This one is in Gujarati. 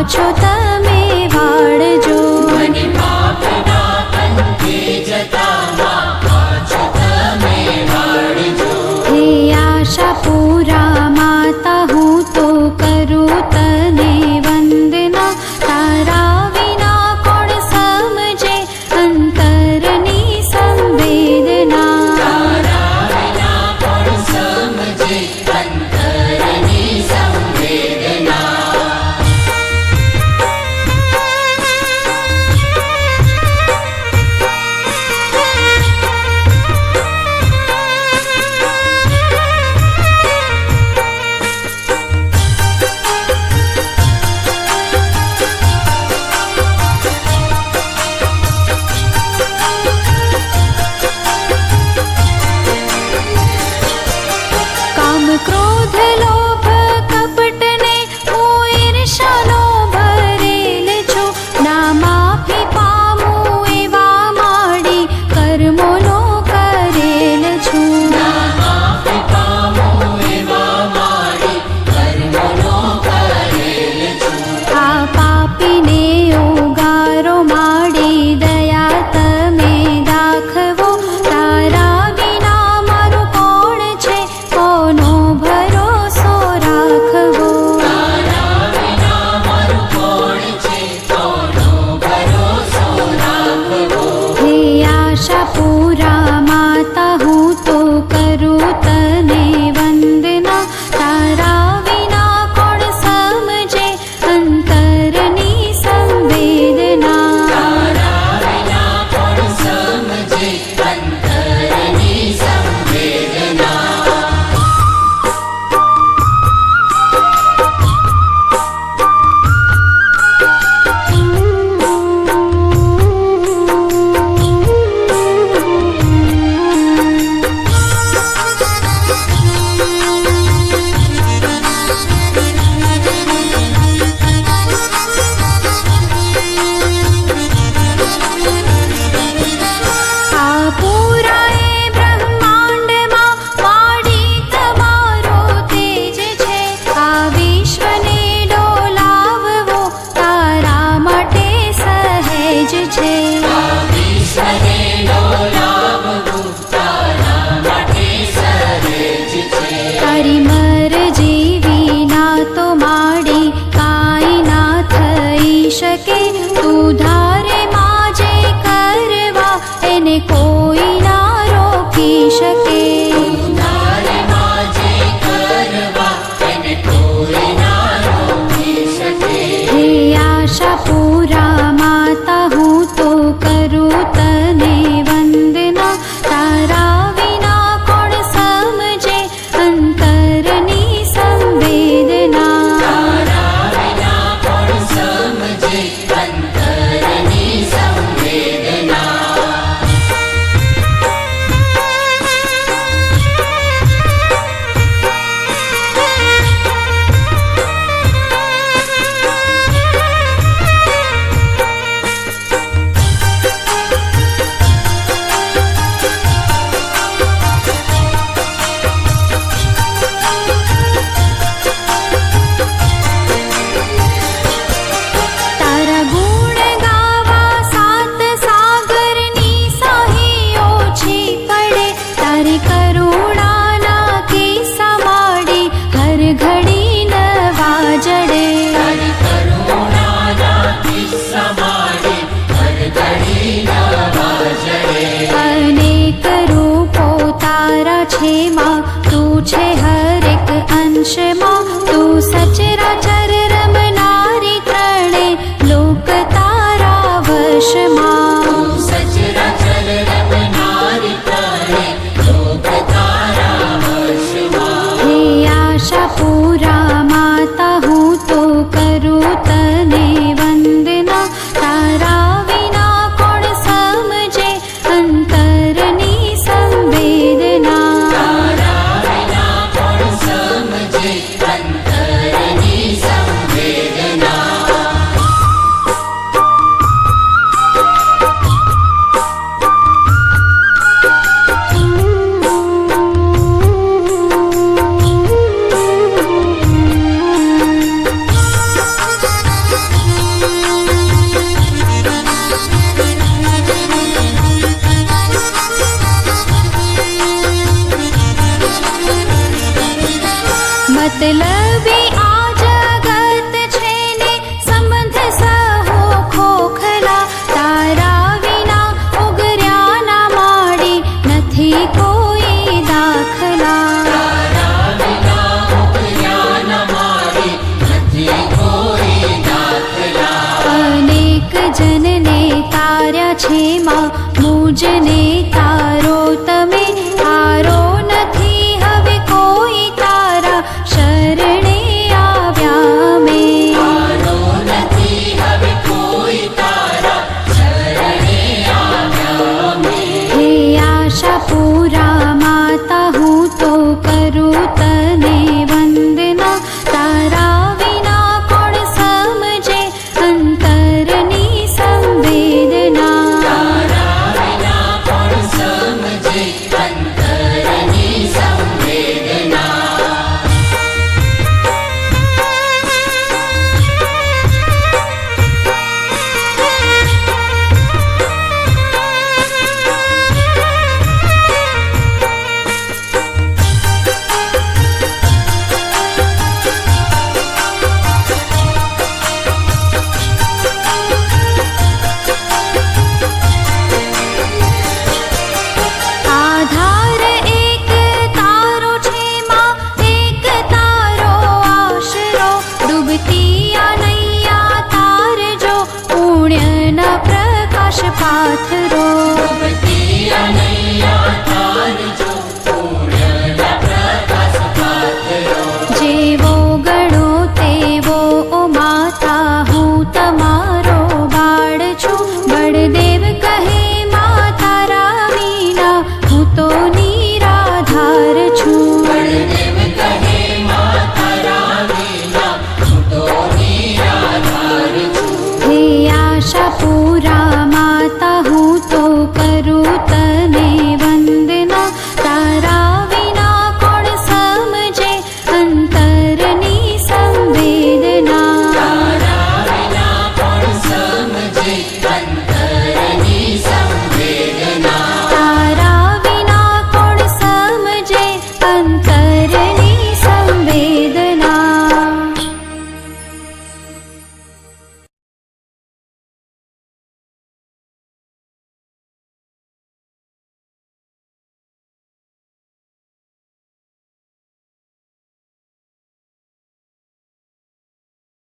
પાછો તમે વાળજો. મને પાપના પંથે જતા માં પાછો તમે વાળજો. હે આશાપુરા માતા હું તો કરું તને વંદના. તારા વિના કોણ સમજે અંતરની સંવેદના. તારા વિના કોણ સમજે અંતરની સંવેદના. કામ ક્રોધ લોભ કપટને હું ઈર્ષાનો ભરેલ છું. ના માફી પામું એવા માડી કર્મોનો કરેલ છું. ના માફી પામું એવા માડી કર્મોનો કરેલ છું. આ પાપીને ઉગારો માડી દયા તમે દાખવો. તારા વિના મારું કોણ છે કોનો ભરોસો રાખવો. તારા વિના મારું કોણ છે કોનો ભરોસો રાખવો. હે આશાપુરા માતા હું તો કરું તને વંદના. તારા વિના કોણ સમજે અંતરની સંવેદના. તારા વિના કોણ સમજે અંતરની સંવેદના. આ પૂરાએ બ્રહ્માંડમાં વાડી તમારો તેજ છે. આ વિશ્વને ડોલાવવો તારા માટે સહેજ છે. આ વિશ્વને ડોલાવવું તારા માટે સહેજ છે. તારી મરજી વિના તો માડી કાંઈ ના થઈ શકે. તું ધારે માં જે કરવા એને કોઈ ના રોકી શકે. તારે માં જે કરવા એને કોઈ ના રોકી શકે. હે આશાપુરા માતા હું તો કરું તને વંદના. તારા વિના કોણ સમજે અંતરની સંવેદના. તારા વિના કોણ સમજે અંતરની સંવેદના. તારા ગુણ ગાવા સાત સાગરની સાહી ઓછી પડે. તારી કરુણાના કિસ્સા માડી હર ઘડી નવા જડે. તારી કરુણાના કિસ્સા માડી હર ઘડી નવા જડે. અનેક રૂપો તારા છે માં. તું છે હરેક અંશમાં. તું સચરાચર રમનારી ત્રણે લોક તારા વશમાં. તું સચરાચર રમનારી ત્રણે લોક તારા વશમાં. હે આશાપુરા માતા હું તો કરું તને વંદના. તારા વિના કોણ સમજે અંતરની સંવેદના. તારા વિના કોણ સમજે मतलबी आ जगत छे ने संबंध सहो खोखला तारा विना उगर्या ना माडी નથી કોઈ દાખલા તારા વિના ઉગર્યા ન માડી નથી કોઈ દાખલા અનેક જનને તાર્યા છે માં મુજને